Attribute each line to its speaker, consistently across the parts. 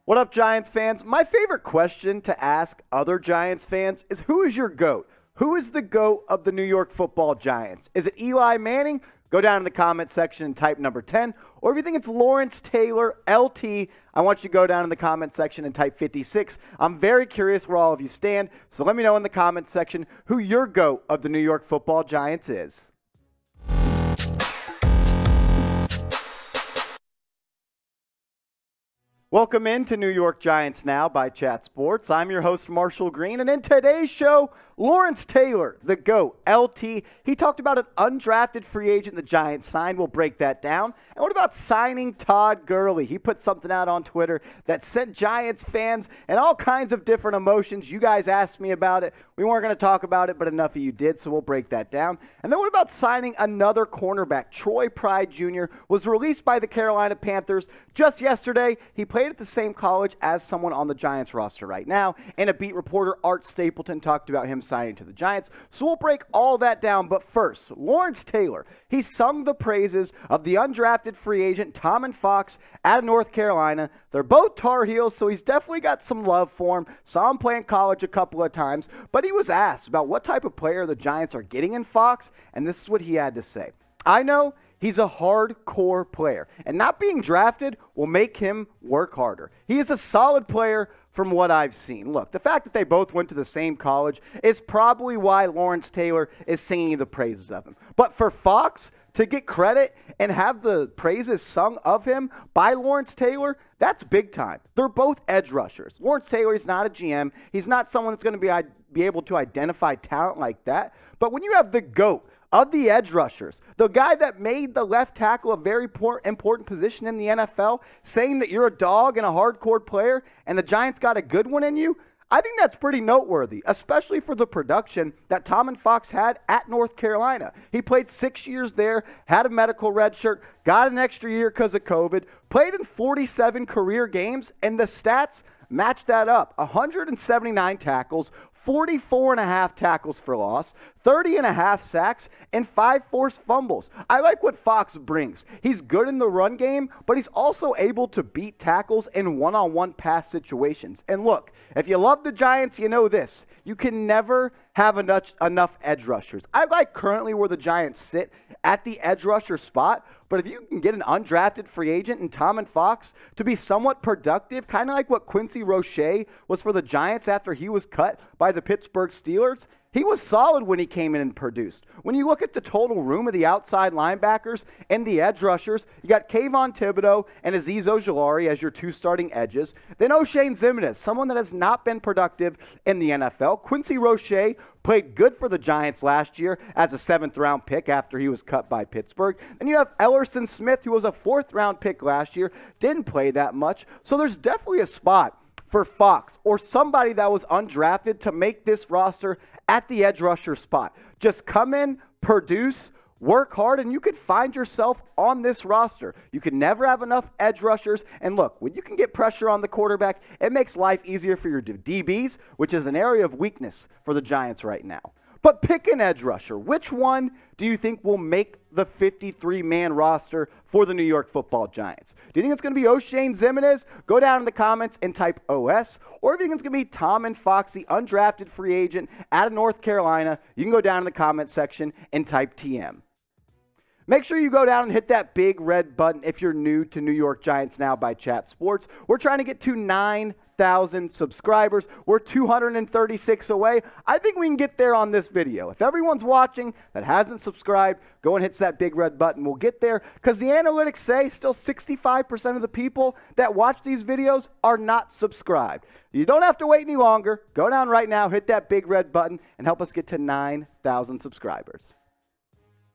Speaker 1: What up, Giants fans? My favorite question to ask other Giants fans is, who is your GOAT? Who is the GOAT of the New York Football Giants? Is it Eli Manning? Go down in the comment section and type number 10. Or if you think it's Lawrence Taylor, LT, I want you to go down in the comment section and type 56. I'm very curious where all of you stand, so let me know in the comment section who your GOAT of the New York Football Giants is. Welcome into New York Giants Now by Chat Sports. I'm your host, Marshall Green, and in today's show, Lawrence Taylor, the GOAT, LT. He talked about an undrafted free agent the Giants signed. We'll break that down. And what about signing Todd Gurley? He put something out on Twitter that sent Giants fans and all kinds of different emotions. You guys asked me about it. We weren't going to talk about it, but enough of you did, so we'll break that down. And then what about signing another cornerback? Troy Pride Jr. was released by the Carolina Panthers just yesterday. He played at the same college as someone on the Giants roster right now, and a beat reporter, Art Stapleton, talked about him signing to the Giants. So we'll break all that down. But first, Lawrence Taylor, he sung the praises of the undrafted free agent Tomon Fox out of North Carolina. They're both Tar Heels, so he's definitely got some love for him. Saw him play in college a couple of times, but he was asked about what type of player the Giants are getting in Fox, and this is what he had to say. I know he's a hardcore player, and not being drafted will make him work harder. He is a solid player from what I've seen. Look, the fact that they both went to the same college is probably why Lawrence Taylor is singing the praises of him. But for Fox to get credit and have the praises sung of him by Lawrence Taylor, that's big time. They're both edge rushers. Lawrence Taylor is not a GM. He's not someone that's going to be able to identify talent like that. But when you have the GOAT of the edge rushers, the guy that made the left tackle a very important position in the NFL, saying that you're a dog and a hardcore player and the Giants got a good one in you, I think that's pretty noteworthy, especially for the production that Tomon Fox had at North Carolina. He played 6 years there, had a medical red shirt, got an extra year because of COVID, played in 47 career games, and the stats match that up. 179 tackles, 44.5 tackles for loss, 30.5 sacks, and 5 forced fumbles. I like what Fox brings. He's good in the run game, but he's also able to beat tackles in one-on-one pass situations. And look, if you love the Giants, you know this. You can never have enough edge rushers. I like currently where the Giants sit at the edge rusher spot, but if you can get an undrafted free agent in Tomon Fox to be somewhat productive, kind of like what Quincy Roche was for the Giants after he was cut by the Pittsburgh Steelers, he was solid when he came in and produced. When you look at the total room of the outside linebackers and the edge rushers, you got Kayvon Thibodeau and Azeez Ojulari as your two starting edges. Then Oshane Ximines, someone that has not been productive in the NFL. Quincy Roche played good for the Giants last year as a 7th-round pick after he was cut by Pittsburgh. And you have Ellerson Smith, who was a 4th-round pick last year, didn't play that much. So there's definitely a spot for Fox or somebody that was undrafted to make this roster at the edge rusher spot. Just come in, produce, work hard, and you could find yourself on this roster. You can never have enough edge rushers. And look, when you can get pressure on the quarterback, it makes life easier for your DBs, which is an area of weakness for the Giants right now. But pick an edge rusher. Which one do you think will make the 53-man roster for the New York Football Giants? Do you think it's going to be Oshane Ximines? Go down in the comments and type OS. Or if you think it's going to be Tomon Fox, the undrafted free agent out of North Carolina, you can go down in the comment section and type TM. Make sure you go down and hit that big red button if you're new to New York Giants Now by Chat Sports. We're trying to get to 9,000 subscribers. We're 236 away. I think we can get there on this video. If everyone's watching that hasn't subscribed, go and hit that big red button. We'll get there because the analytics say still 65% of the people that watch these videos are not subscribed. You don't have to wait any longer. Go down right now, hit that big red button, and help us get to 9,000 subscribers.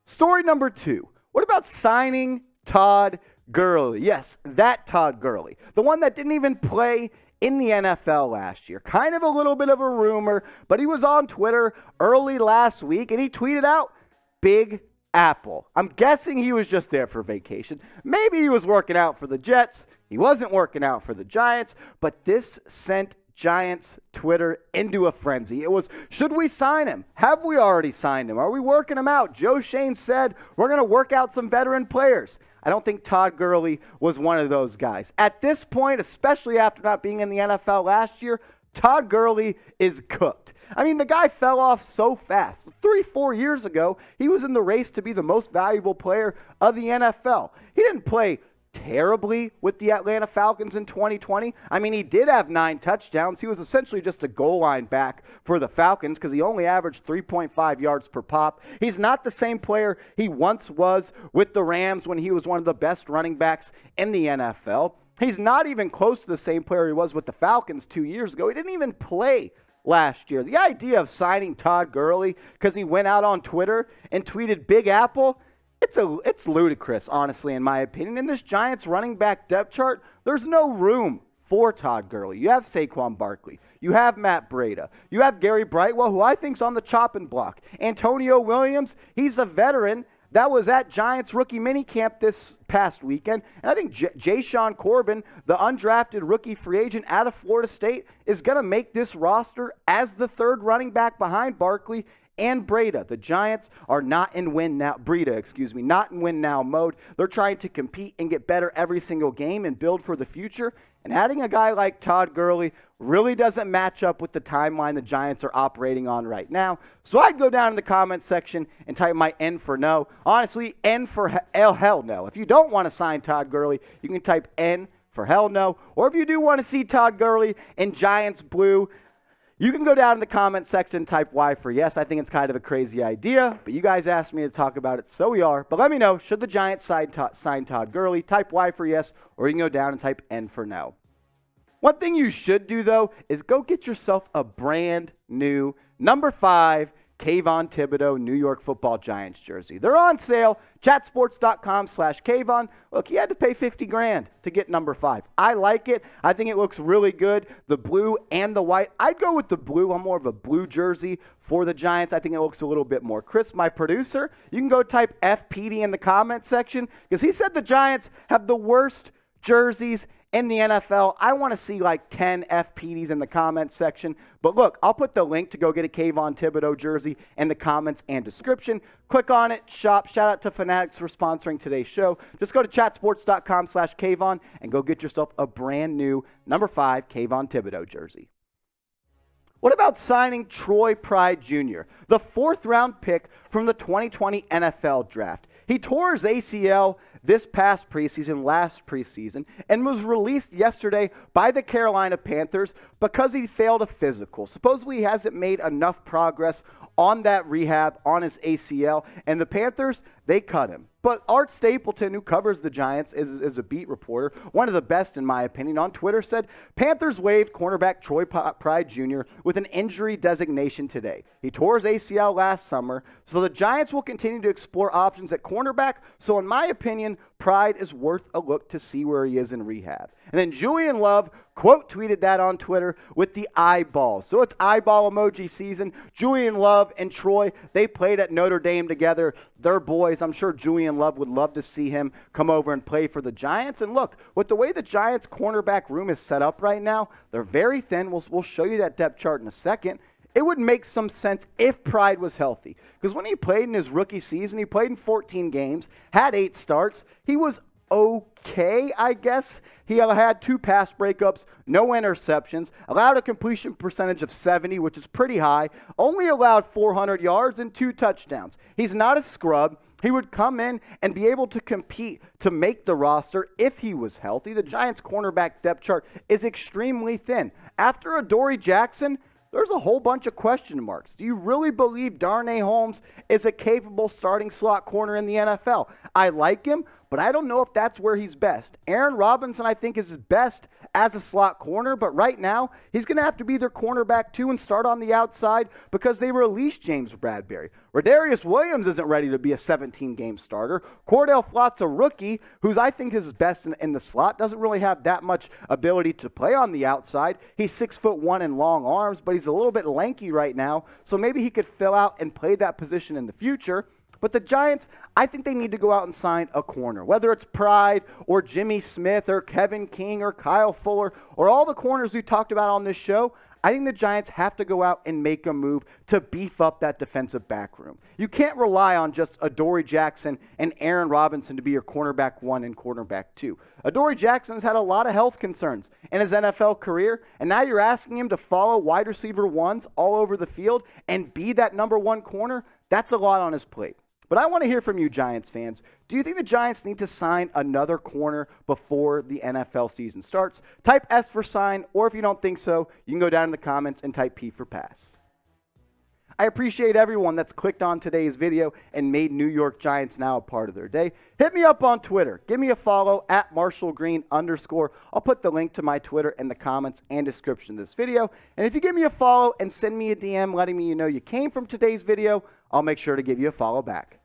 Speaker 1: Story number 2. What about signing Todd Gurley? Yes, that Todd Gurley. The one that didn't even play in the NFL last year. Kind of a little bit of a rumor, but he was on Twitter early last week, and he tweeted out, Big Apple. I'm guessing he was just there for vacation. Maybe he was working out for the Jets. He wasn't working out for the Giants, but this sent Giants Twitter into a frenzy. It was, should we sign him? Have we already signed him? Are we working him out? Joe Shane said, we're going to work out some veteran players. I don't think Todd Gurley was one of those guys. At this point, especially after not being in the NFL last year, Todd Gurley is cooked. I mean, the guy fell off so fast. 3-4 years ago, he was in the race to be the most valuable player of the NFL. He didn't play terribly with the Atlanta Falcons in 2020. I mean, he did have 9 touchdowns. He was essentially just a goal line back for the Falcons because he only averaged 3.5 yards per pop. He's not the same player he once was with the Rams when he was one of the best running backs in the NFL. He's not even close to the same player he was with the Falcons 2 years ago. He didn't even play last year. The idea of signing Todd Gurley because he went out on Twitter and tweeted Big Apple, it's ludicrous, honestly, in my opinion. In this Giants running back depth chart, there's no room for Todd Gurley. You have Saquon Barkley. You have Matt Breida. You have Gary Brightwell, who I think's on the chopping block. Antonio Williams, he's a veteran that was at Giants rookie minicamp this past weekend. And I think Ja'Shawn Corbin, the undrafted rookie free agent out of Florida State, is going to make this roster as the third running back behind Barkley and Breida. The Giants are not in win now, not in win now mode. They're trying to compete and get better every single game and build for the future. And adding a guy like Todd Gurley really doesn't match up with the timeline the Giants are operating on right now. So I'd go down in the comments section and type my N for no. Honestly, N for hell no. If you don't want to sign Todd Gurley, you can type N for hell no. Or if you do want to see Todd Gurley in Giants blue, you can go down in the comments section and type Y for yes. I think it's kind of a crazy idea, but you guys asked me to talk about it, so we are. But let me know, should the Giants sign Todd Gurley? Type Y for yes, or you can go down and type N for no. One thing you should do, though, is go get yourself a brand new number 5 Kayvon Thibodeau New York Football Giants jersey. They're on sale, chatsports.com/Kayvon. Look, you had to pay $50,000 to get number 5. I like it. I think it looks really good, the blue and the white. I'd go with the blue. I'm more of a blue jersey for the Giants. I think it looks a little bit more crisp. My producer, you can go type FPD in the comment section because he said the Giants have the worst jerseys in the NFL. I want to see like 10 FPDs in the comments section. But look, I'll put the link to go get a Kayvon Thibodeau jersey in the comments and description. Click on it, shop. Shout out to Fanatics for sponsoring today's show. Just go to chatsports.com/Kayvon and go get yourself a brand new number 5 Kayvon Thibodeau jersey. What about signing Troy Pride Jr., the 4th-round pick from the 2020 NFL Draft? He tore his ACL this past preseason, last preseason, and was released yesterday by the Carolina Panthers because he failed a physical. Supposedly he hasn't made enough progress on that rehab on his ACL, and the Panthers, they cut him. But Art Stapleton, who covers the Giants, is a beat reporter, one of the best in my opinion, on Twitter said, Panthers waived cornerback Troy Pride Jr. with an injury designation today. He tore his ACL last summer, so the Giants will continue to explore options at cornerback. So in my opinion, Pride is worth a look to see where he is in rehab. And then Julian Love quote tweeted that on Twitter with the eyeballs. So it's eyeball emoji season. Julian Love and Troy, they played at Notre Dame together. They're boys. I'm sure Julian Love would love to see him come over and play for the Giants. And look, with the way the Giants cornerback room is set up right now, they're very thin. We'll show you that depth chart in a second. It would make some sense if Pride was healthy. Because when he played in his rookie season, he played in 14 games, had 8 starts. He was okay, I guess. He had 2 pass breakups, no interceptions, allowed a completion percentage of 70, which is pretty high, only allowed 400 yards and 2 touchdowns. He's not a scrub. He would come in and be able to compete to make the roster if he was healthy. The Giants' cornerback depth chart is extremely thin. After Adoree Jackson, there's a whole bunch of question marks. Do you really believe Darnay Holmes is a capable starting slot corner in the NFL? I like him, but I don't know if that's where he's best. Aaron Robinson, I think, is his best as a slot corner, but right now, he's going to have to be their cornerback too and start on the outside because they released James Bradberry. Rodarius Williams isn't ready to be a 17-game starter. Cordell Flott's a rookie, who's I think is best in the slot, doesn't really have that much ability to play on the outside. He's 6'1" and long arms, but he's a little bit lanky right now, so maybe he could fill out and play that position in the future. But the Giants, I think they need to go out and sign a corner, whether it's Pride or Jimmy Smith or Kevin King or Kyle Fuller or all the corners we talked about on this show. I think the Giants have to go out and make a move to beef up that defensive back room. You can't rely on just Adoree Jackson and Aaron Robinson to be your cornerback 1 and cornerback 2. Adoree Jackson's had a lot of health concerns in his NFL career, and now you're asking him to follow wide receiver 1s all over the field and be that number 1 corner? That's a lot on his plate. But I want to hear from you, Giants fans. Do you think the Giants need to sign another corner before the NFL season starts? Type S for sign, or if you don't think so, you can go down in the comments and type P for pass. I appreciate everyone that's clicked on today's video and made New York Giants now a part of their day. Hit me up on Twitter. Give me a follow at @MarshallGreen_. I'll put the link to my Twitter in the comments and description of this video. And if you give me a follow and send me a DM letting me know you came from today's video, I'll make sure to give you a follow back.